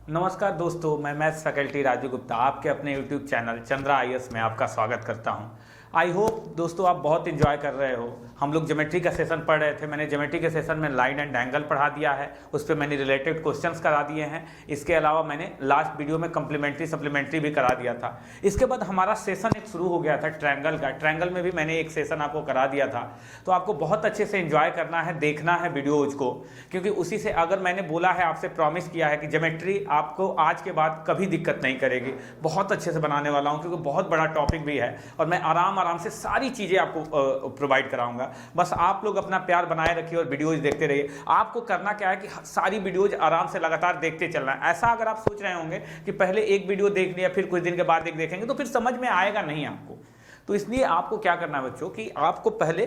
नमस्कार दोस्तों, मैं मैथ्स फैकल्टी राजू गुप्ता आपके अपने यूट्यूब चैनल चंद्रा आईएएस में आपका स्वागत करता हूं। आई होप दोस्तों आप बहुत इंजॉय कर रहे हो। हम लोग ज्योमेट्री का सेशन पढ़ रहे थे। मैंने ज्योमेट्री के सेशन में लाइन एंड एंगल पढ़ा दिया है, उस पर मैंने रिलेटेड क्वेश्चंस करा दिए हैं। इसके अलावा मैंने लास्ट वीडियो में कंप्लीमेंट्री सप्लीमेंट्री भी करा दिया था। इसके बाद हमारा सेशन एक शुरू हो गया था ट्रायंगल का। ट्रायंगल में भी मैंने एक सेशन आपको करा दिया था। तो आपको बहुत अच्छे से इंजॉय करना है, देखना है वीडियोज को, क्योंकि उसी से अगर मैंने बोला है, आपसे प्रॉमिस किया है कि ज्योमेट्री आपको आज के बाद कभी दिक्कत नहीं करेगी। बहुत अच्छे से बनाने वाला हूँ, क्योंकि बहुत बड़ा टॉपिक भी है और मैं आराम से सारी चीज़ें आपको प्रोवाइड कराऊंगा। बस आप लोग अपना प्यार बनाए रखिए और वीडियोज देखते रहिए। आपको करना क्या है कि सारी वीडियोज आराम से लगातार देखते चलना है। ऐसा अगर आप सोच रहे होंगे कि पहले एक वीडियो देख लिया फिर कुछ दिन के बाद एक देखेंगे, तो फिर समझ में आएगा नहीं आपको। तो इसलिए आपको क्या करना है बच्चों कि आपको पहले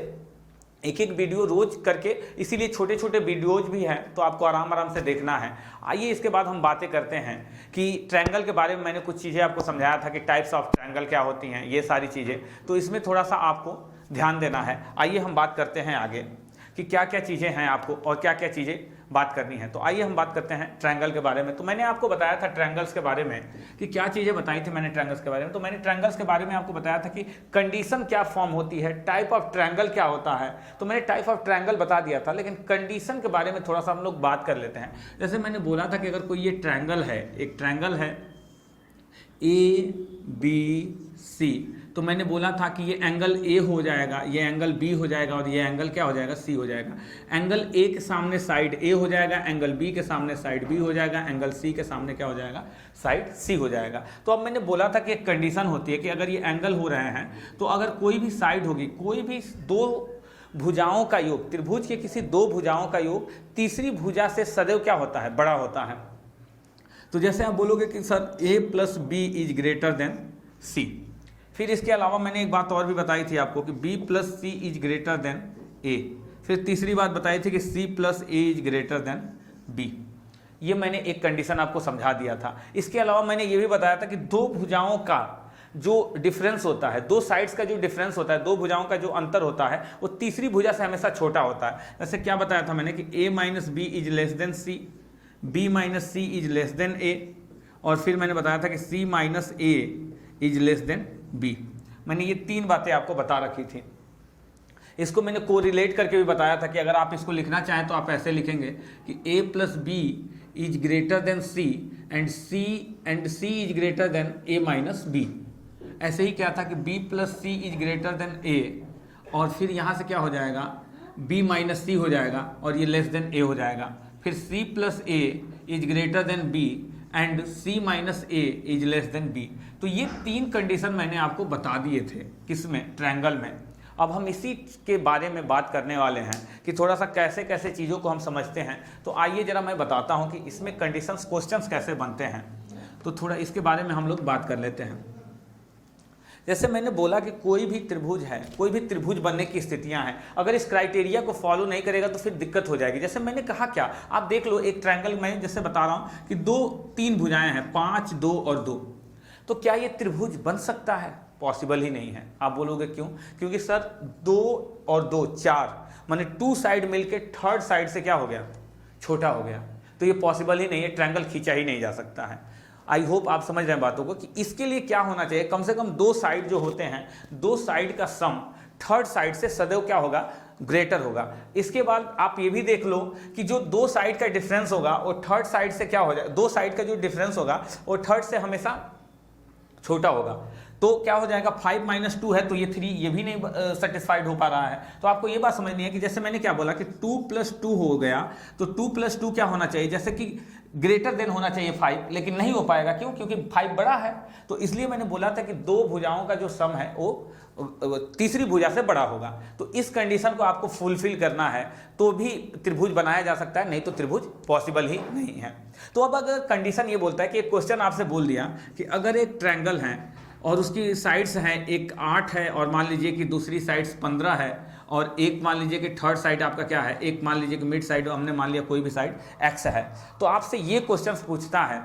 एक एक वीडियो रोज करके, इसीलिए छोटे छोटे वीडियोज भी हैं, तो आपको आराम से देखना है। आइए इसके बाद हम बातें करते हैं कि ट्रायंगल के बारे में मैंने कुछ चीज़ें आपको समझाया था कि टाइप्स ऑफ ट्रायंगल क्या होती हैं, ये सारी चीज़ें। तो इसमें थोड़ा सा आपको ध्यान देना है। आइए हम बात करते हैं आगे कि क्या क्या चीज़ें हैं आपको और क्या क्या चीज़ें बात करनी है। तो आइए हम बात करते हैं ट्रायंगल के बारे में। तो मैंने आपको बताया था ट्रायंगल्स के बारे में कि क्या चीज़ें बताई थी मैंने ट्रायंगल्स के बारे में। तो मैंने ट्रायंगल्स के बारे में आपको बताया था कि कंडीशन क्या फॉर्म होती है, टाइप ऑफ ट्रायंगल क्या होता है। तो मैंने टाइप ऑफ ट्रायंगल बता दिया था, लेकिन कंडीशन के बारे में थोड़ा सा हम लोग बात कर लेते हैं। जैसे मैंने बोला था कि अगर कोई ये ट्रायंगल है, एक ट्रायंगल है ABC, तो मैंने बोला था कि ये एंगल A हो जाएगा, ये एंगल B हो जाएगा और ये एंगल क्या हो जाएगा, C हो जाएगा। एंगल A के सामने साइड A हो जाएगा, एंगल B के सामने साइड B हो जाएगा, एंगल C के सामने क्या हो जाएगा, साइड C हो जाएगा। तो अब मैंने बोला था कि एक कंडीशन होती है कि अगर ये एंगल हो रहे हैं, तो अगर कोई भी साइड होगी, कोई भी दो भुजाओं का योग, त्रिभुज के किसी दो भुजाओं का योग तीसरी भुजा से सदैव क्या होता है, बड़ा होता है। तो जैसे आप बोलोगे कि sir A + B is greater then C। फिर इसके अलावा मैंने एक बात और भी बताई थी आपको कि B + C is greater then A। फिर तीसरी बात बताई थी कि C + A is greater then B। ये मैंने एक कंडीशन आपको समझा दिया था। इसके अलावा मैंने ये भी बताया था कि दो भुजाओं का जो डिफरेंस होता है, दो साइड्स का जो डिफरेंस होता है, दो भुजाओं का जो अंतर होता है, वो तीसरी भुजा से हमेशा छोटा होता है। जैसे क्या बताया था मैंने कि A - B is less then C, B - C is less then A, और फिर मैंने बताया था कि C - A is less then B। मैंने ये तीन बातें आपको बता रखी थी। इसको मैंने कोरिलेट करके भी बताया था कि अगर आप इसको लिखना चाहें तो आप ऐसे लिखेंगे कि A + B is greater then C and C is greater then A - B। ऐसे ही क्या था कि B + C is greater then A, और फिर यहाँ से क्या हो जाएगा, B - C हो जाएगा और ये लेस देन A हो जाएगा। फिर C + A is greater then B and C - A is less then B। तो ये तीन कंडीशन मैंने आपको बता दिए थे, किसमें, ट्रायंगल में। अब हम इसी के बारे में बात करने वाले हैं कि थोड़ा सा कैसे कैसे चीज़ों को हम समझते हैं। तो आइए जरा मैं बताता हूँ कि इसमें कंडीशंस क्वेश्चंस कैसे बनते हैं। तो थोड़ा इसके बारे में हम लोग बात कर लेते हैं। जैसे मैंने बोला कि कोई भी त्रिभुज है, कोई भी त्रिभुज बनने की स्थितियां हैं, अगर इस क्राइटेरिया को फॉलो नहीं करेगा तो फिर दिक्कत हो जाएगी। जैसे मैंने कहा क्या, आप देख लो एक ट्रायंगल में जैसे बता रहा हूं कि तीन भुजाएं हैं, 5, 2 और 2। तो क्या ये त्रिभुज बन सकता है? पॉसिबल ही नहीं है। आप बोलोगे क्यों? क्योंकि सर 2 और 2 4, माने 2 साइड मिलके थर्ड साइड से क्या हो गया, छोटा हो गया। तो ये पॉसिबल ही नहीं है, ट्रायंगल खींचा ही नहीं जा सकता है। आई होप आप समझ रहे हैं बातों को कि इसके लिए क्या होना चाहिए, कम से कम दो साइड जो होते हैं, दो साइड का सम थर्ड साइड से सदैव क्या होगा, ग्रेटर होगा। इसके बाद आप ये भी देख लो कि जो दो साइड का डिफरेंस होगा वो थर्ड साइड से क्या हो जाए, दो साइड का जो डिफरेंस होगा वो थर्ड से हमेशा छोटा होगा। तो क्या हो जाएगा, 5 - 2 है तो ये 3, ये भी नहीं सेटिस्फाइड हो पा रहा है। तो आपको ये बात समझनी है कि जैसे मैंने क्या बोला कि 2 + 2 हो गया, तो 2 + 2 क्या होना चाहिए, जैसे कि ग्रेटर देन होना चाहिए 5, लेकिन नहीं हो पाएगा। क्यों? क्योंकि 5 बड़ा है। तो इसलिए मैंने बोला था कि दो भुजाओं का जो सम है वो तीसरी भुजा से बड़ा होगा। तो इस कंडीशन को आपको फुलफिल करना है तो भी त्रिभुज बनाया जा सकता है, नहीं तो त्रिभुज पॉसिबल ही नहीं है। तो अब अगर कंडीशन ये बोलता है कि एक क्वेश्चन आपसे बोल दिया कि अगर एक ट्रायंगल है और उसकी साइड्स हैं, एक 8 है और मान लीजिए कि दूसरी साइड्स 15 है, और एक मान लीजिए कि थर्ड साइड आपका क्या है, एक मान लीजिए कि मिड साइड, हमने मान लिया कोई भी साइड x है। तो आपसे ये क्वेश्चन पूछता है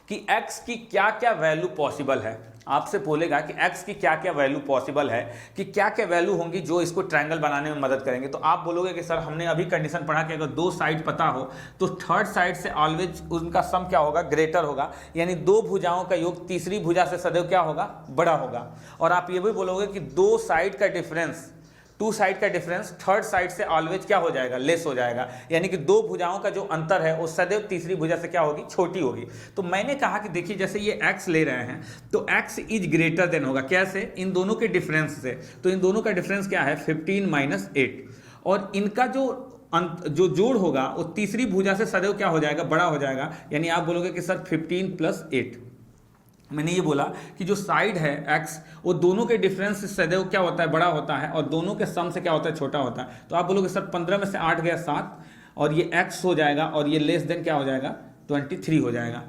कि x की क्या क्या वैल्यू पॉसिबल है। आपसे बोलेगा कि x की क्या क्या वैल्यू पॉसिबल है, कि क्या क्या वैल्यू होंगी जो इसको ट्रायंगल बनाने में मदद करेंगे, तो आप बोलोगे कि सर हमने अभी कंडीशन पढ़ा कि अगर दो साइड पता हो तो थर्ड साइड से ऑलवेज उनका सम क्या होगा, ग्रेटर होगा, यानी दो भुजाओं का योग तीसरी भुजा से सदैव क्या होगा, बड़ा होगा। और आप ये भी बोलोगे कि दो साइड का डिफरेंस, टू साइड का डिफरेंस थर्ड साइड से ऑलवेज क्या हो जाएगा, लेस हो जाएगा, यानी कि दो भुजाओं का जो अंतर है वो सदैव तीसरी भुजा से क्या होगी, छोटी होगी। तो मैंने कहा कि देखिए जैसे ये x ले रहे हैं तो x इज ग्रेटर देन होगा, कैसे, इन दोनों के डिफरेंस से। तो इन दोनों का डिफरेंस क्या है, 15 माइनस 8, और इनका जो जोड़ होगा वो तीसरी भुजा से सदैव क्या हो जाएगा, बड़ा हो जाएगा, यानी आप बोलोगे कि सर 15 प्लस 8। मैंने ये बोला कि जो साइड है x वो दोनों के डिफरेंस से सदैव क्या होता है, बड़ा होता है, और दोनों के सम से क्या होता है, छोटा होता है। तो आप बोलोगे सर 15 में से 8 गया 7, और ये x हो जाएगा, और ये लेस देन क्या हो जाएगा, 23 हो जाएगा।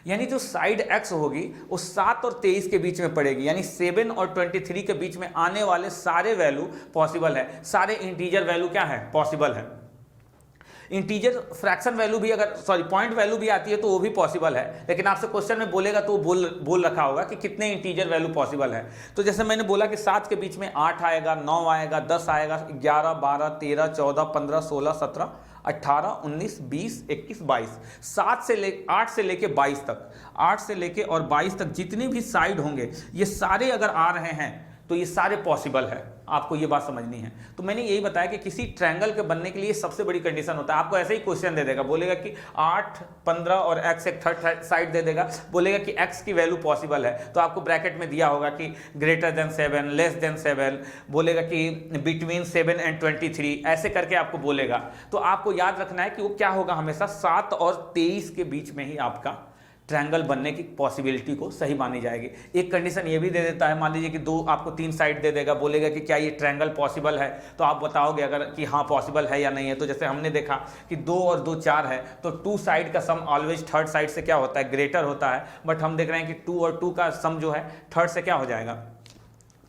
यानी जो साइड x होगी वो 7 और 23 के बीच में पड़ेगी, यानी 7 और 23 के बीच में आने वाले सारे वैल्यू पॉसिबल है, सारे इंटीजर वैल्यू क्या है, पॉसिबल है। इंटीजर फ्रैक्शन वैल्यू भी अगर पॉइंट वैल्यू भी आती है तो वो भी पॉसिबल है, लेकिन आपसे क्वेश्चन में बोलेगा तो बोल रखा होगा कि कितने इंटीजर वैल्यू पॉसिबल है। तो जैसे मैंने बोला कि 7 के बीच में 8 आएगा, 9 आएगा, 10 आएगा, 11, 12, 13, 14, 15, 16, 17, 18, 19, 20, 21, 22, 8 से लेके 22 तक, 8 से लेके और 22 तक जितने भी साइड होंगे ये सारे अगर आ रहे हैं तो ये सारे पॉसिबल है। आपको ये बात समझनी है। तो मैंने यही बताया कि किसी ट्रायंगल के बनने के लिए सबसे बड़ी कंडीशन होता है, आपको ऐसे ही क्वेश्चन दे देगा, बोलेगा कि 8, 15 और x एक थर्ड साइड दे देगा, बोलेगा कि x की वैल्यू पॉसिबल है, तो आपको ब्रैकेट में दिया होगा कि ग्रेटर देन 7, लेस देन 7, बोलेगा कि बिटवीन 7 एंड 23, ऐसे करके आपको बोलेगा। तो आपको याद रखना है कि वो क्या होगा, हमेशा 7 और 23 के बीच में ही आपका ट्रायंगल बनने की पॉसिबिलिटी को सही मानी जाएगी। एक कंडीशन ये भी दे देता है, मान लीजिए कि आपको 3 साइड दे देगा, बोलेगा कि क्या ये ट्रायंगल पॉसिबल है, तो आप बताओगे अगर कि हाँ पॉसिबल है या नहीं है। तो जैसे हमने देखा कि 2 और 2 4 है, तो 2 साइड का सम ऑलवेज थर्ड साइड से क्या होता है, ग्रेटर होता है, बट हम देख रहे हैं कि 2 और 2 का सम जो है थर्ड से क्या हो जाएगा,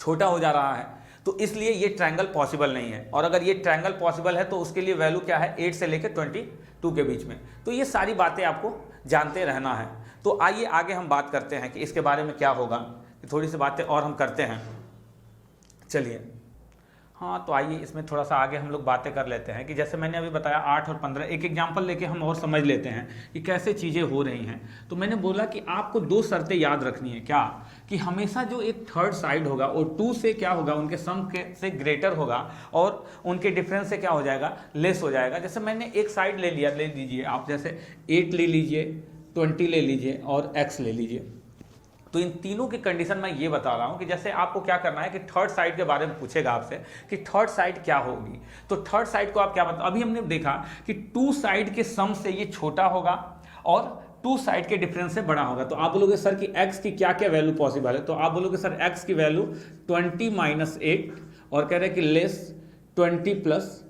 छोटा हो जा रहा है, तो इसलिए ये ट्रायंगल पॉसिबल नहीं है। और अगर ये ट्रायंगल पॉसिबल है तो उसके लिए वैल्यू क्या है, 8 से लेकर 22 के बीच में। तो ये सारी बातें आपको जानते रहना है। तो आइए आगे हम बात करते हैं कि इसके बारे में क्या होगा, थोड़ी सी बातें और हम करते हैं। चलिए हाँ, तो आइए इसमें थोड़ा सा आगे हम लोग बातें कर लेते हैं कि जैसे मैंने अभी बताया 8 और 15, एक एग्जांपल लेके हम और समझ लेते हैं कि कैसे चीज़ें हो रही हैं। तो मैंने बोला कि आपको 2 शर्तें याद रखनी है, क्या कि हमेशा जो एक थर्ड साइड होगा वो 2 से क्या होगा, उनके सम के से ग्रेटर होगा, और उनके डिफरेंस से क्या हो जाएगा, लेस हो जाएगा। जैसे मैंने एक साइड ले लीजिए आप, जैसे 8 ले लीजिए, 20 ले लीजिए और x ले लीजिए। तो इन तीनों की कंडीशन मैं ये बता रहा हूं कि जैसे आपको क्या करना है कि थर्ड साइड के बारे में पूछेगा आपसे कि थर्ड साइड क्या होगी, तो थर्ड साइड को आप क्या बताओ। अभी हमने देखा कि 2 साइड के सम से ये छोटा होगा और 2 साइड के डिफरेंस से बड़ा होगा। तो आप बोलोगे सर कि x की क्या क्या वैल्यू पॉसिबल है, तो आप बोलोगे सर x की वैल्यू 20 माइनस 8, और कह रहे हैं कि लेस 20 प्लस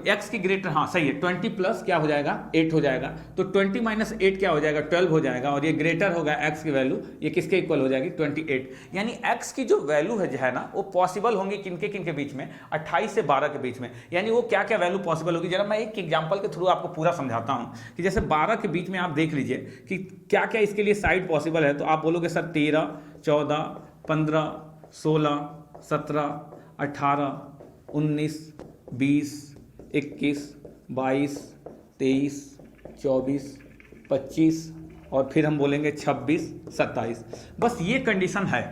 x की ग्रेटर, हाँ सही है, 20 प्लस क्या हो जाएगा, 8 हो जाएगा। तो 20 माइनस 8 क्या हो जाएगा, 12 हो जाएगा, और ये ग्रेटर होगा x की वैल्यू, ये किसके इक्वल हो जाएगी, 28। यानी x की जो वैल्यू है ना, वो पॉसिबल होंगी किनके बीच में, 28 से 12 के बीच में। यानी वो क्या क्या वैल्यू पॉसिबल होगी, जरा मैं एक एग्जाम्पल के थ्रू आपको पूरा समझाता हूँ कि जैसे 12 के बीच में आप देख लीजिए कि क्या क्या इसके लिए साइड पॉसिबल है। तो आप बोलोगे सर 13, 14, 15, 16, 17, 18, 19, 20, 21, 22, 23, 24, 25, और फिर हम बोलेंगे 26, 27। बस ये कंडीशन है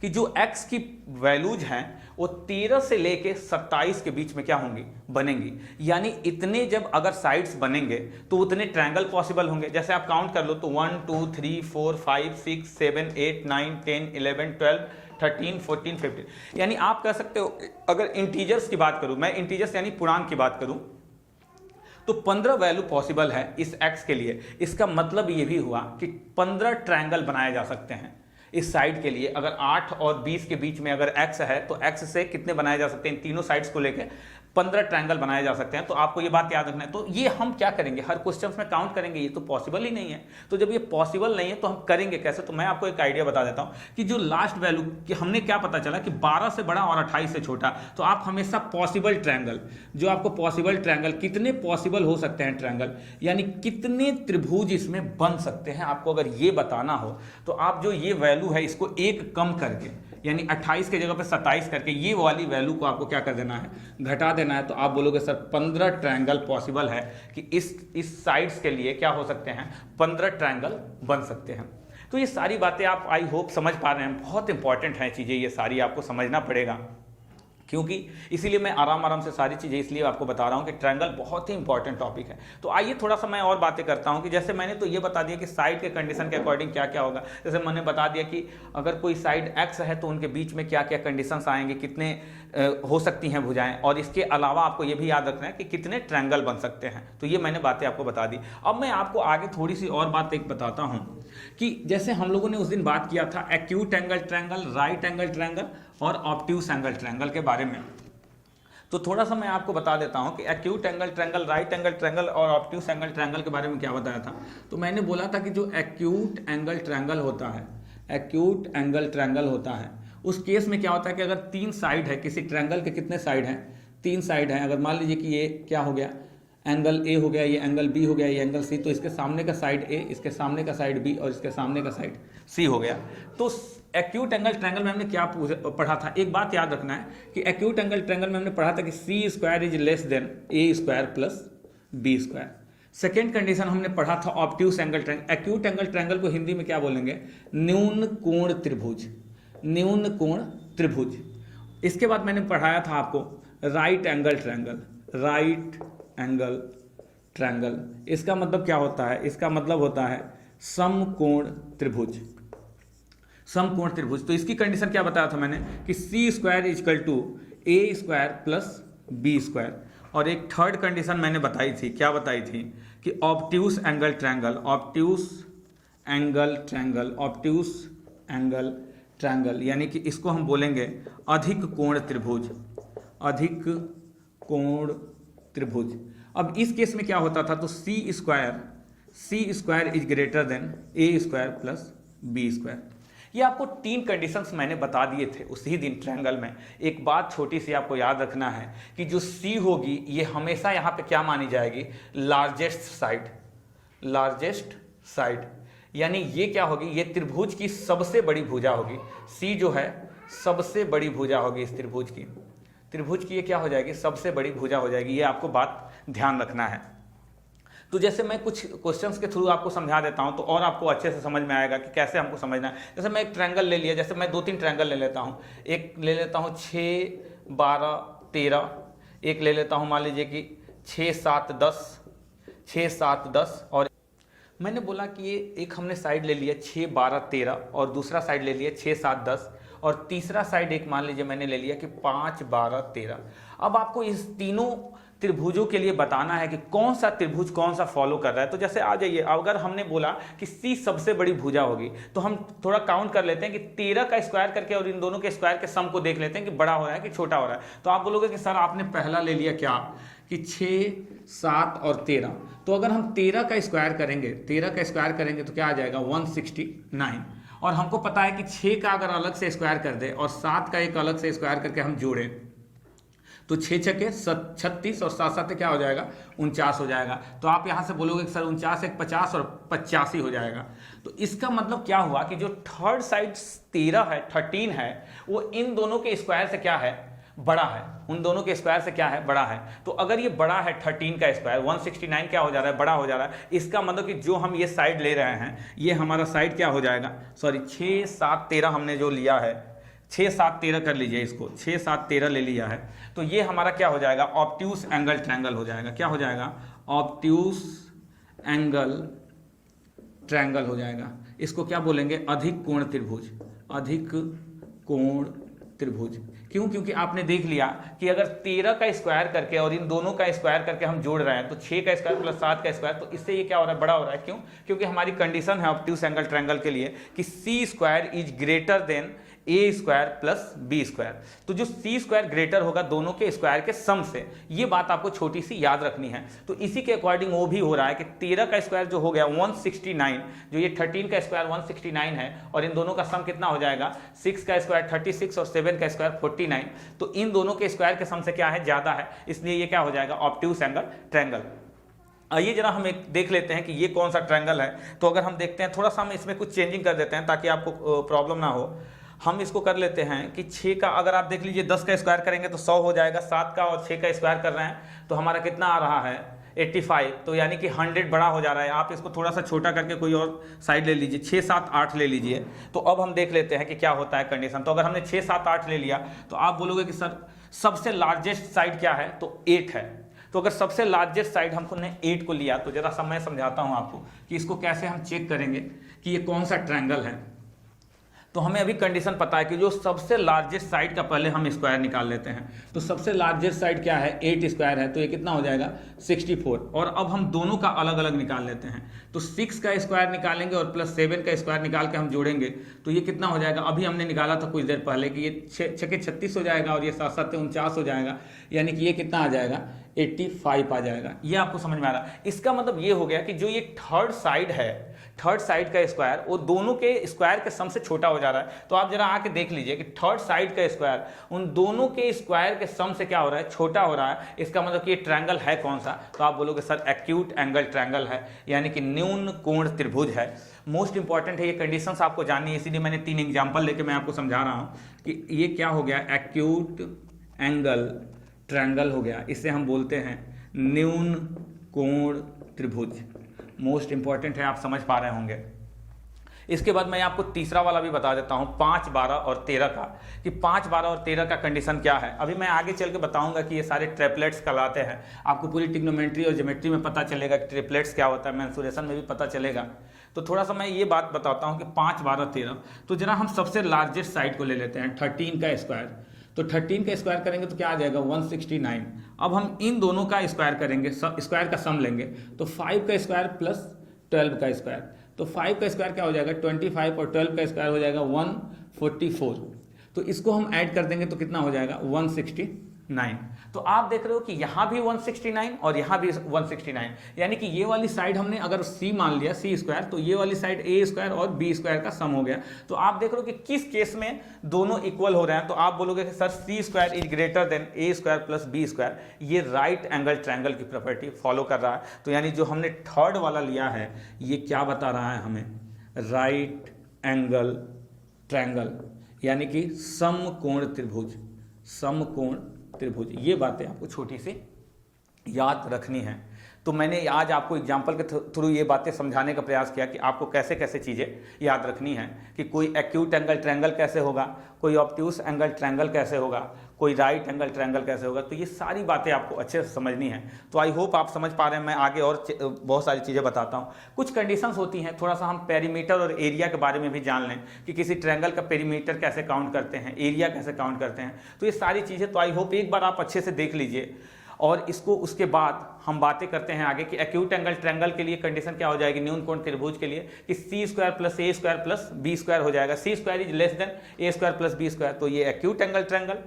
कि जो x की वैल्यूज हैं वो 13 से लेके 27 के बीच में क्या होंगी, बनेंगी। यानी इतने जब अगर साइड्स बनेंगे तो उतने ट्रायंगल पॉसिबल होंगे। जैसे आप काउंट कर लो तो 1, 2, 3, 4, 5, 6, 7, 8, 9, 10, 11, 12, 13, 14, 15। यानी आप कह सकते हो, अगर इंटीजर्स की बात करूं मैं, इंटीजर्स यानी पूर्णांक की बात करूं, तो 15 वैल्यू पॉसिबल है इस x के लिए। इसका मतलब ये भी हुआ कि 15 ट्रायंगल बनाए जा सकते हैं इस साइड के लिए। अगर 8 और 20 के बीच में अगर x है तो x से कितने बनाए जा सकते हैं, इन तीनों साइड्स को लेकर 15 ट्रायंगल बनाए जा सकते हैं। तो आपको ये बात याद रखना है। तो ये हम क्या करेंगे, हर क्वेश्चन में काउंट करेंगे, ये तो पॉसिबल ही नहीं है। तो जब ये पॉसिबल नहीं है तो हम करेंगे कैसे? तो मैं आपको एक आइडिया बता देता हूँ कि जो लास्ट वैल्यू कि हमने क्या पता चला कि 12 से बड़ा और 28 से छोटा, तो आप हमेशा पॉसिबल ट्रायंगल, जो आपको पॉसिबल ट्रायंगल, कितने पॉसिबल हो सकते हैं ट्रायंगल, यानी कितने त्रिभुज इसमें बन सकते हैं, आपको अगर ये बताना हो तो आप जो ये वैल्यू है इसको एक कम करके, यानी 28 की जगह पे 27 करके ये वाली वैल्यू को आपको क्या कर देना है, घटा देना है। तो आप बोलोगे सर 15 ट्रायंगल पॉसिबल है कि इस साइड्स के लिए क्या हो सकते हैं, 15 ट्रायंगल बन सकते हैं। तो ये सारी बातें आप आई होप समझ पा रहे हैं, बहुत इंपॉर्टेंट हैं चीज़ें, ये सारी आपको समझना पड़ेगा, क्योंकि इसीलिए मैं आराम से सारी चीज़ें इसलिए आपको बता रहा हूँ कि ट्रायंगल बहुत ही इंपॉर्टेंट टॉपिक है। तो आइए थोड़ा सा मैं और बातें करता हूँ कि जैसे मैंने तो ये बता दिया कि साइड के कंडीशन के अकॉर्डिंग क्या क्या होगा। जैसे मैंने बता दिया कि अगर कोई साइड एक्स है तो उनके बीच में क्या क्या कंडीशंस आएंगे, कितने हो सकती हैं भुजाएं, और इसके अलावा आपको ये भी याद रखना है कि कितने ट्रायंगल बन सकते हैं। तो ये मैंने बातें आपको बता दी। अब मैं आपको आगे थोड़ी सी और बात एक बताता हूँ कि जैसे हम लोगों ने उस दिन बात किया था acute angle triangle, right angle triangle और ऑब्ट्यूस एंगल ट्रायंगल के बारे में। तो थोड़ा सा मैं आपको बता देता हूं कि acute angle triangle, right angle triangle और ऑब्ट्यूस एंगल ट्रायंगल के बारे में क्या बताया था। तो मैंने बोला था कि जो एक्यूट एंगल ट्रायंगल होता है, एक्यूट एंगल ट्रायंगल होता है, उस केस में क्या होता है कि अगर 3 साइड है किसी ट्रायंगल के, कितने साइड हैं, 3 साइड हैं। अगर मान लीजिए कि ये क्या हो गया, एंगल ए हो गया, ये एंगल बी हो गया, ये एंगल सी, तो इसके सामने का साइड ए, इसके सामने का साइड बी और इसके सामने का साइड सी हो गया। तो एक्यूट एंगल ट्रायंगल में हमने क्या पढ़ा था, एक बात याद रखना है कि एक्यूट एंगल ट्रायंगल में हमने पढ़ा था कि C square is less than A square plus B square. Second condition हमने पढ़ा था obtuse angle triangle. Acute angle triangle को हिंदी में क्या बोलेंगे, न्यून कोण त्रिभुज, न्यून कोण त्रिभुज। इसके बाद मैंने पढ़ाया था आपको right angle triangle, right angle triangle. इसका मतलब क्या होता है, इसका मतलब होता है समकोण त्रिभुज, समकोण त्रिभुज। तो इसकी कंडीशन क्या बताया था मैंने कि C square is equal to A square plus B square. और एक थर्ड कंडीशन मैंने बताई थी, क्या बताई थी कि obtuse angle triangle, obtuse angle triangle, obtuse angle triangle, यानी कि इसको हम बोलेंगे अधिक कोण त्रिभुज, अधिक कोण त्रिभुज। अब इस केस में क्या होता था, तो C square is greater than A square plus B square. ये आपको 3 कंडीशंस मैंने बता दिए थे उसी दिन ट्रायंगल में। एक बात छोटी सी आपको याद रखना है कि जो सी होगी ये हमेशा यहाँ पे क्या मानी जाएगी, लार्जेस्ट साइड, लार्जेस्ट साइड, यानी ये क्या होगी, ये त्रिभुज की सबसे बड़ी भुजा होगी। सी जो है सबसे बड़ी भुजा होगी इस त्रिभुज की, त्रिभुज की ये क्या हो जाएगी, सबसे बड़ी भुजा हो जाएगी। ये आपको बात ध्यान रखना है। तो जैसे मैं कुछ क्वेश्चंस के थ्रू आपको समझा देता हूं तो और आपको अच्छे से समझ में आएगा कि कैसे हमको समझना है। जैसे मैं एक ट्रायंगल ले लिया, जैसे मैं 2-3 ट्रायंगल ले लेता हूं। एक ले लेता हूं 6, 12, 13, एक ले लेता हूं मान लीजिए कि 6, 7, 10, 6, 7, 10, और मैंने बोला कि ये एक हमने साइड ले लिया 6, 12, 13 और दूसरा साइड ले लिया 6, 7, 10 और तीसरा साइड एक मान लीजिए मैंने ले लिया कि 5, 12, 13। अब आपको इस तीनों त्रिभुजों के लिए बताना है कि कौन सा त्रिभुज कौन सा फॉलो कर रहा है। तो जैसे आ जाइए, अगर हमने बोला कि सी सबसे बड़ी भुजा होगी तो हम थोड़ा काउंट कर लेते हैं कि 13 का स्क्वायर करके और इन दोनों के स्क्वायर के सम को देख लेते हैं कि बड़ा हो रहा है कि छोटा हो रहा है। तो आप बोलोगे कि सर आपने पहला ले लिया क्या कि 6, 7 और 13। तो अगर हम 13 का स्क्वायर करेंगे, 13 का स्क्वायर करेंगे तो क्या आ जाएगा 169। और हमको पता है कि 6 का अगर अलग से स्क्वायर कर दे और 7 का एक अलग से स्क्वायर करके हम जोड़ें तो 6 छके 36 और 7 7 क्या हो जाएगा 49 हो जाएगा। तो आप यहाँ से बोलोगे कि सर 49 एक 50 और 85 हो जाएगा। तो इसका मतलब क्या हुआ कि जो थर्ड साइड 13 है, 13 है, वो इन दोनों के स्क्वायर से क्या है, बड़ा है, उन दोनों के स्क्वायर से क्या है, बड़ा है। तो अगर ये बड़ा है 13 का स्क्वायर 169 क्या हो जा रहा है, बड़ा हो जा रहा है। इसका मतलब कि जो हम ये साइड ले रहे हैं ये हमारा साइड क्या हो जाएगा, सॉरी 6, 7, 13 हमने जो लिया है, 6, 7, 13 कर लीजिए इसको, 6, 7, 13 ले लिया है। तो ये हमारा क्या हो जाएगा, ऑब्ट्यूस एंगल ट्रायंगल हो जाएगा। क्या हो जाएगा, ऑब्ट्यूस एंगल ट्रायंगल हो जाएगा। इसको क्या बोलेंगे, अधिक कोण त्रिभुज, अधिक कोण त्रिभुज। क्यों, क्योंकि आपने देख लिया कि अगर 13 का स्क्वायर करके और इन दोनों का स्क्वायर करके हम जोड़ रहे हैं तो 6 का स्क्वायर प्लस 7 का स्क्वायर, तो इससे ये क्या हो रहा है, बड़ा हो रहा है। क्यों, क्योंकि हमारी कंडीशन है ऑब्ट्यूस एंगल ट्रायंगल के लिए कि C square is greater than A square plus B square. तो जो सी स्क्वायर ग्रेटर होगा दोनों के स्क्वायर के सम से, ये बात आपको छोटी सी याद रखनी है। तो इसी के अकॉर्डिंग वो भी हो रहा है कि 13 का स्क्वायर जो हो गया 169, जो ये 13 का स्क्वायर 169 है, और इन दोनों का सम कितना हो जाएगा 6 का स्क्वायर 36 और 7 का स्क्वायर 49। तो इन दोनों के स्क्वायर के सम से क्या है, ज्यादा है, इसलिए ये क्या हो जाएगा ऑब्ट्यूस एंगल ट्रायंगल। आइए जरा हम एक देख लेते हैं कि ये कौन सा ट्रायंगल है। तो अगर हम देखते हैं, थोड़ा सा हम इसमें कुछ चेंजिंग कर देते हैं ताकि आपको प्रॉब्लम ना हो। हम इसको कर लेते हैं कि 6 का, अगर आप देख लीजिए 10 का स्क्वायर करेंगे तो 100 हो जाएगा, 7 का और 6 का स्क्वायर कर रहे हैं तो हमारा कितना आ रहा है 85। तो यानी कि 100 बड़ा हो जा रहा है। आप इसको थोड़ा सा छोटा करके कोई और साइड ले लीजिए, 6, 7, 8 ले लीजिए। तो अब हम देख लेते हैं कि क्या होता है कंडीशन। तो अगर हमने 6, 7, 8 ले लिया तो आप बोलोगे कि सर सबसे लार्जेस्ट साइड क्या है, तो 8 है। तो अगर सबसे लार्जेस्ट साइड हमको ने 8 को लिया, तो जरा मैं समझाता हूं आपको कि इसको कैसे हम चेक करेंगे कि ये कौन सा ट्रायंगल है। तो हमें अभी कंडीशन पता है कि जो सबसे लार्जेस्ट साइड का पहले हम स्क्वायर निकाल लेते हैं। तो सबसे लार्जेस्ट साइड क्या है, 8 स्क्वायर है, तो ये कितना हो जाएगा 64। और अब हम दोनों का अलग अलग निकाल लेते हैं। तो 6 का स्क्वायर निकालेंगे और प्लस 7 का स्क्वायर निकाल के हम जोड़ेंगे तो ये कितना हो जाएगा, अभी हमने निकाला था कुछ देर पहले कि ये 6 के 36 हो जाएगा और ये 7 7 49 हो जाएगा, यानी कि ये कितना आ जाएगा 85 आ जाएगा। ये आपको समझ में आ रहा है। इसका मतलब ये हो गया कि जो ये थर्ड साइड है, थर्ड साइड का स्क्वायर वो दोनों के स्क्वायर के सम से छोटा हो जा रहा है। तो आप जरा आके देख लीजिए कि थर्ड साइड का स्क्वायर उन दोनों के स्क्वायर के सम से क्या हो रहा है, छोटा हो रहा है। इसका मतलब कि ये ट्रायंगल है कौन सा, तो आप बोलोगे सर एक्यूट एंगल ट्रायंगल है, यानी कि न्यून कोण त्रिभुज है। मोस्ट इंपॉर्टेंट है, ये कंडीशंस आपको जाननी है, इसीलिए मैंने 3 एग्जाम्पल लेके मैं आपको समझा रहा हूं कि ये क्या हो गया, एक्यूट एंगल ट्रायंगल हो गया। इसे हम बोलते हैं न्यून कोण त्रिभुज। मोस्ट इंपॉर्टेंट है, आप समझ पा रहे होंगे। इसके बाद मैं आपको तीसरा वाला भी बता देता हूं, 5, 12 और 13 का, कि 5, 12 और 13 का कंडीशन क्या है। अभी मैं आगे चल के बताऊंगा कि ये सारे ट्रिपलेट्स कहलाते हैं। आपको पूरी ट्रिग्नोमेट्री और ज्योमेट्री में पता चलेगा कि ट्रिपलेट्स क्या होता है, मेंसुरेशन में भी पता चलेगा। तो थोड़ा सा मैं ये बात बताता हूँ कि 5, 12, 13। तो जरा हम सबसे लार्जेस्ट साइड को ले लेते हैं, 13 का स्क्वायर। तो 13 का स्क्वायर करेंगे तो क्या आ जाएगा 169। अब हम इन दोनों का स्क्वायर करेंगे, स्क्वायर का सम लेंगे। तो 5 का स्क्वायर प्लस 12 का स्क्वायर, तो 5 का स्क्वायर क्या हो जाएगा 25 और 12 का स्क्वायर हो जाएगा 144। तो इसको हम ऐड कर देंगे तो कितना हो जाएगा 169। तो आप देख रहे हो कि यहां भी 169 और यहां भी 169, यानी कि ये वाली साइड हमने अगर c मान लिया, c स्क्वायर, तो ये वाली साइड a स्क्वायर और b स्क्वायर का सम हो गया। तो आप देख रहे हो कि किस केस में दोनों इक्वल हो रहे हैं। तो आप बोलोगे कि sir c square is greater then a square plus b square, ये राइट एंगल ट्रायंगल की प्रॉपर्टी फॉलो कर रहा है। तो यानी जो हमने थर्ड वाला लिया है ये क्या बता रहा है हमें, राइट एंगल ट्रायंगल, यानी कि समकोण त्रिभुज, समकोण त्रिभुज। ये बातें आपको छोटी सी याद रखनी है। तो मैंने आज आपको एग्जाम्पल के थ्रू ये बातें समझाने का प्रयास किया कि आपको कैसे कैसे चीज़ें याद रखनी है, कि कोई एक्यूट एंगल ट्रायंगल कैसे होगा, कोई ऑब्ट्यूस एंगल ट्रायंगल कैसे होगा, कोई राइट एंगल ट्रायंगल कैसे होगा। तो ये सारी बातें आपको अच्छे से समझनी है। तो आई होप आप समझ पा रहे हैं। मैं आगे और बहुत सारी चीज़ें बताता हूँ। कुछ कंडीशंस होती हैं, थोड़ा सा हम पेरीमीटर और एरिया के बारे में भी जान लें कि किसी ट्रायंगल का पेरीमीटर कैसे काउंट करते हैं, एरिया कैसे काउंट करते हैं। तो ये सारी चीज़ें तो आई होप एक बार आप अच्छे से देख लीजिए। और इसको उसके बाद हम बातें करते हैं आगे कि एक्यूट एंगल ट्रायंगल के लिए कंडीशन क्या हो जाएगी, न्यून कोण त्रिभुज के लिए, कि C square plus A square plus B square हो जाएगा। C square is less than A square plus B square, तो ये एक्यूट एंगल ट्रायंगल।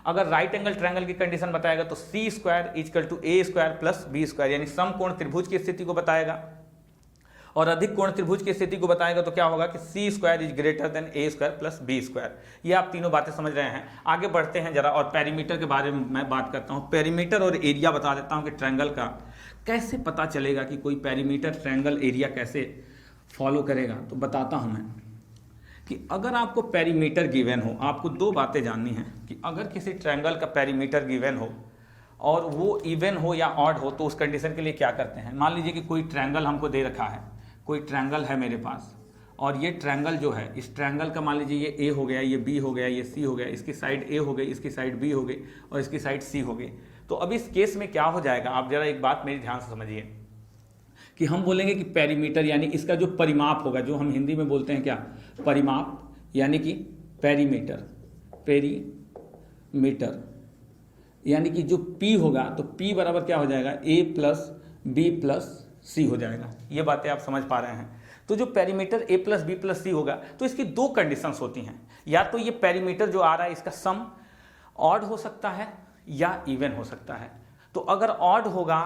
अगर राइट एंगल ट्रायंगल की कंडीशन बताएगा तो C square equal to A square plus B square, यानी समकोण त्रिभुज की स्थिति को बताएगा। और अधिक कोण त्रिभुज की स्थिति को बताएगा तो क्या होगा कि C square is greater than A square plus B square. ये आप तीनों बातें समझ रहे हैं। आगे बढ़ते हैं जरा और पेरीमीटर के बारे में मैं बात करता हूँ। पेरीमीटर और एरिया बता देता हूँ कि ट्रायंगल का कैसे पता चलेगा कि कोई पेरीमीटर ट्रायंगल एरिया कैसे फॉलो करेगा। तो बताता हूँ मैं कि अगर आपको पेरीमीटर गिवन हो, आपको 2 बातें जाननी है कि अगर किसी ट्रायंगल का पेरीमीटर गिवन हो और वो इवन हो या ऑड हो तो उस कंडीशन के लिए क्या करते हैं। मान लीजिए कि कोई ट्रायंगल हमको दे रखा है, कोई ट्रायंगल है मेरे पास, और ये ट्रायंगल जो है, इस ट्रायंगल का मान लीजिए ये ए हो गया, ये बी हो गया, ये सी हो गया, इसकी साइड ए हो गई, इसकी साइड बी हो गई और इसकी साइड सी हो गई। तो अब इस केस में क्या हो जाएगा, आप जरा एक बात मेरी ध्यान से समझिए कि हम बोलेंगे कि पेरीमीटर यानी इसका जो परिमाप होगा, जो हम हिंदी में बोलते हैं क्या, परिमाप, यानी कि पेरीमीटर, पेरीमीटर यानी कि जो P होगा तो P बराबर क्या हो जाएगा, A plus B plus C हो जाएगा। ये बातें आप समझ पा रहे हैं। तो जो पेरीमीटर ए प्लस बी प्लस सी होगा तो इसकी दो कंडीशंस होती हैं, या तो ये पेरीमीटर जो आ रहा है इसका सम ऑड हो सकता है या इवन हो सकता है। तो अगर ऑड होगा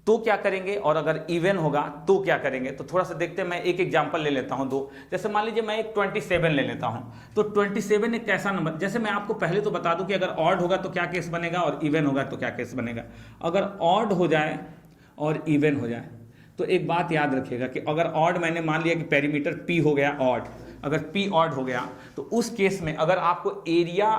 तो क्या करेंगे और अगर इवन होगा तो क्या करेंगे, तो थोड़ा सा देखते हैं। मैं एक एग्जांपल ले लेता हूं, दो। जैसे मान लीजिए मैं एक 27 ले लेता हूं, तो 27 एक कैसा नंबर, जैसे मैं आपको पहले तो बता दूं कि अगर ऑड होगा तो क्या केस बनेगा और इवन होगा तो क्या केस बनेगा। अगर ऑड हो जाए और इवन हो जाए तो एक बात याद रखिएगा कि अगर ऑड, मैंने मान लिया कि पेरीमीटर पी हो गया ऑड, अगर पी ऑड हो गया तो उस केस में अगर आपको एरिया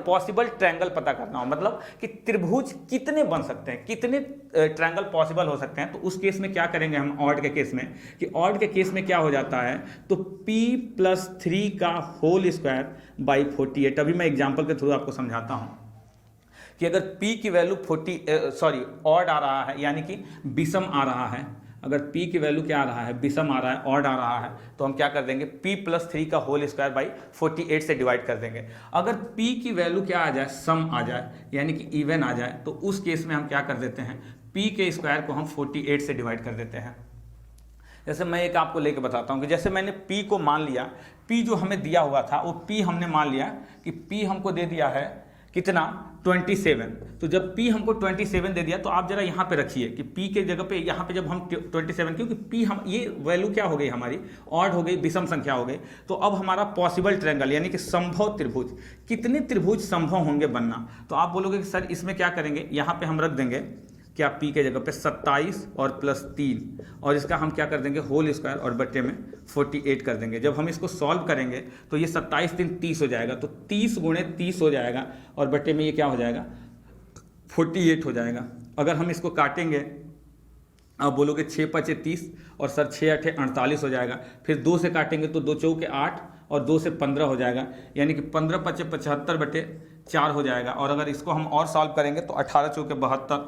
पॉसिबल ट्रायंगल पता करना हो, मतलब कि त्रिभुज कितने बन सकते हैं, कितने ट्रायंगल पॉसिबल हो सकते हैं, तो उस केस में क्या करेंगे हम ऑड के केस में, कि ऑड के केस में क्या हो जाता है, तो p + 3 का होल स्क्वायर बाई 48। अभी मैं एग्जाम्पल के थ्रू आपको समझाता हूं कि अगर p की वैल्यू ऑड आ रहा है, यानी कि विषम आ रहा है, अगर p की वैल्यू क्या आ रहा है, विषम आ रहा है, ऑड आ रहा है, तो हम क्या कर देंगे, p + 3 का होल स्क्वायर बाई 48 से डिवाइड कर देंगे। अगर p की वैल्यू क्या आ जाए, सम आ जाए, यानी कि इवन आ जाए, तो उस केस में हम क्या कर देते हैं, p के स्क्वायर को हम 48 से डिवाइड कर देते हैं। जैसे मैं एक आपको लेके बताता हूँ कि जैसे मैंने p को मान लिया, p जो हमें दिया हुआ था वो p हमने मान लिया कि p हमको दे दिया है कितना, 27। तो जब p हमको 27 दे दिया तो आप जरा यहाँ पे रखिए कि p के जगह पे, यहाँ पे जब हम 27, क्योंकि p हम ये वैल्यू क्या हो गई हमारी, ऑड हो गई, विषम संख्या हो गई, तो अब हमारा पॉसिबल ट्रायंगल यानी कि संभव त्रिभुज, कितने त्रिभुज संभव होंगे बनना, तो आप बोलोगे कि सर इसमें क्या करेंगे, यहाँ पे हम रख देंगे क्या, p के जगह पे 27 और +3, और इसका हम क्या कर देंगे, होल स्क्वायर और बट्टे में 48 कर देंगे। जब हम इसको सॉल्व करेंगे तो ये 27 3 30 हो जाएगा, तो 30 × 30 हो जाएगा और बट्टे में ये क्या हो जाएगा, 48 हो जाएगा। अगर हम इसको काटेंगे, आप बोलोगे 6 × 5 = 30 और सर 6 × 8 = 48 हो जाएगा, फिर 2 से काटेंगे तो 2 × 4 = 8 और 2 से 15 हो जाएगा, यानी कि 15 × 5 = 75/4 हो जाएगा। और अगर इसको हम और सॉल्व करेंगे तो 18 × 4 = 72,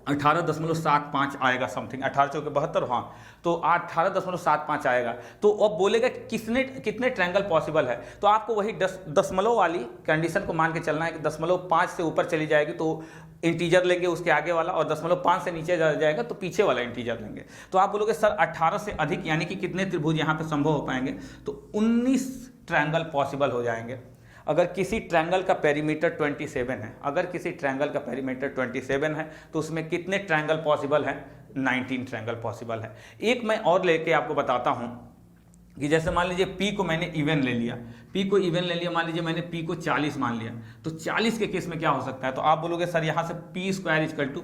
18.75 आएगा समथिंग, 18 × 4 = 72, हाँ, तो 18.75 आएगा। तो अब बोलेगा कितने ट्रायंगल पॉसिबल है, तो आपको वही दशमलव वाली कंडीशन को मान के चलना है कि 0.5 से ऊपर चली जाएगी तो इंटीजर लेंगे उसके आगे वाला, और 0.5 से नीचे जाएगा तो पीछे वाला इंटीजर लेंगे। तो आप बोलोगे सर 18 से अधिक यानी कि कितने त्रिभुज यहाँ पे संभव हो पाएंगे, तो 19 ट्रायंगल पॉसिबल हो जाएंगे। अगर किसी ट्रायंगल का पेरीमीटर 27 है, अगर किसी ट्रायंगल का पेरीमीटर 27 है तो उसमें कितने ट्रायंगल पॉसिबल हैं, 19 ट्रायंगल पॉसिबल है। एक मैं और लेके आपको बताता हूं कि जैसे मान लीजिए p को मैंने इवन ले लिया, p को इवन ले लिया, मान लीजिए मैंने p को 40 मान लिया, तो 40 के केस में क्या हो सकता है, तो आप बोलोगे सर यहाँ से p² =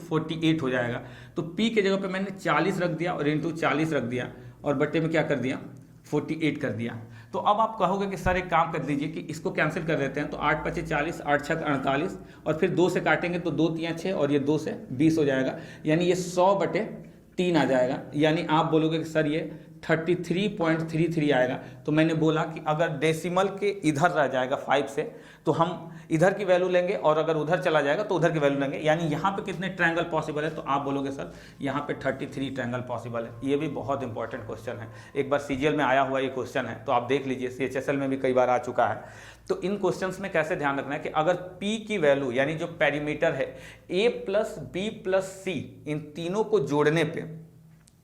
48 हो जाएगा। तो p के जगह पे मैंने 40 रख दिया और इंटू 40 रख दिया और बट्टे में क्या कर दिया, 48 कर दिया। तो अब आप कहोगे कि सर एक काम कर दीजिए कि इसको कैंसिल कर देते हैं, तो 8 × 5 = 40, 8 × 6 = 48 और फिर 2 से काटेंगे तो 2 × 3 = 6 और ये 2 से 20 हो जाएगा, यानी ये 100/3 आ जाएगा। यानी आप बोलोगे कि सर ये 33.33 आएगा। तो मैंने बोला कि अगर डेसिमल के इधर रह जाएगा 5 से तो हम इधर की वैल्यू लेंगे और अगर उधर चला जाएगा तो उधर की वैल्यू लेंगे, यानी यहाँ पे कितने ट्रायंगल पॉसिबल है, तो आप बोलोगे सर यहाँ पे 33 ट्रायंगल पॉसिबल है। ये भी बहुत इंपॉर्टेंट क्वेश्चन है, एक बार सीजीएल में आया हुआ ये क्वेश्चन है, तो आप देख लीजिए, CHSL में भी कई बार आ चुका है। तो इन क्वेश्चंस में कैसे ध्यान रखना है कि अगर p की वैल्यू यानी जो पेरीमीटर है a + b + c, इन तीनों को जोड़ने पे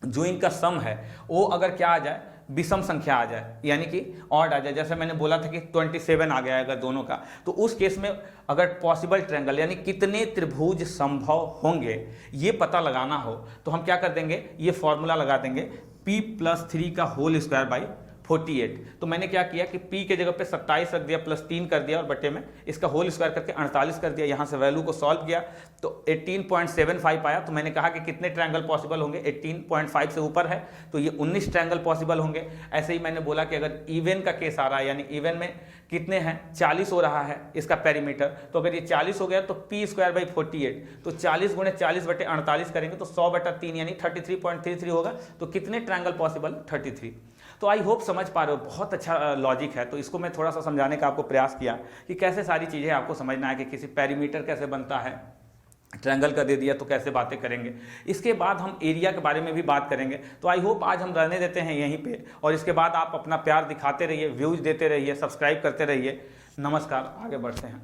जो इनका सम है वो अगर क्या आ जाए, विषम संख्या आ जाए, यानी कि ऑड आ जाए, जैसे मैंने बोला था कि 27 आ गया अगर दोनों का, तो उस केस में अगर पॉसिबल ट्रायंगल यानी कितने त्रिभुज संभव होंगे ये पता लगाना हो तो हम क्या कर देंगे, ये फॉर्मूला लगा देंगे p + 3 का होल स्क्वायर बाई 48। तो मैंने क्या किया कि p के जगह पे 27 रख दिया, +3 कर दिया और बट्टे में इसका होल स्क्वायर करके 48 कर दिया। यहाँ से वैल्यू को सॉल्व किया तो 18.75 आया। तो मैंने कहा कि कितने ट्रायंगल पॉसिबल होंगे, 18.5 से ऊपर है तो ये 19 ट्रायंगल पॉसिबल होंगे। ऐसे ही मैंने बोला कि अगर इवन का केस आ रहा है, यानी इवन में कितने हैं, 40 हो रहा है इसका पेरीमीटर, तो अगर ये 40 हो गया तो p² बाई 48, तो 40 × 40/48 करेंगे तो 100/3 यानी 33.33 होगा। तो कितने ट्रायंगल पॉसिबल, 33। तो आई होप समझ पा रहे हो, बहुत अच्छा लॉजिक है। तो इसको मैं थोड़ा सा समझाने का आपको प्रयास किया कि कैसे सारी चीज़ें आपको समझना है कि किसी पेरीमीटर कैसे बनता है, ट्रायंगल का दे दिया तो कैसे बातें करेंगे। इसके बाद हम एरिया के बारे में भी बात करेंगे। तो आई होप आज हम रहने देते हैं यहीं पे, और इसके बाद आप अपना प्यार दिखाते रहिए, व्यूज देते रहिए, सब्सक्राइब करते रहिए। नमस्कार, आगे बढ़ते हैं।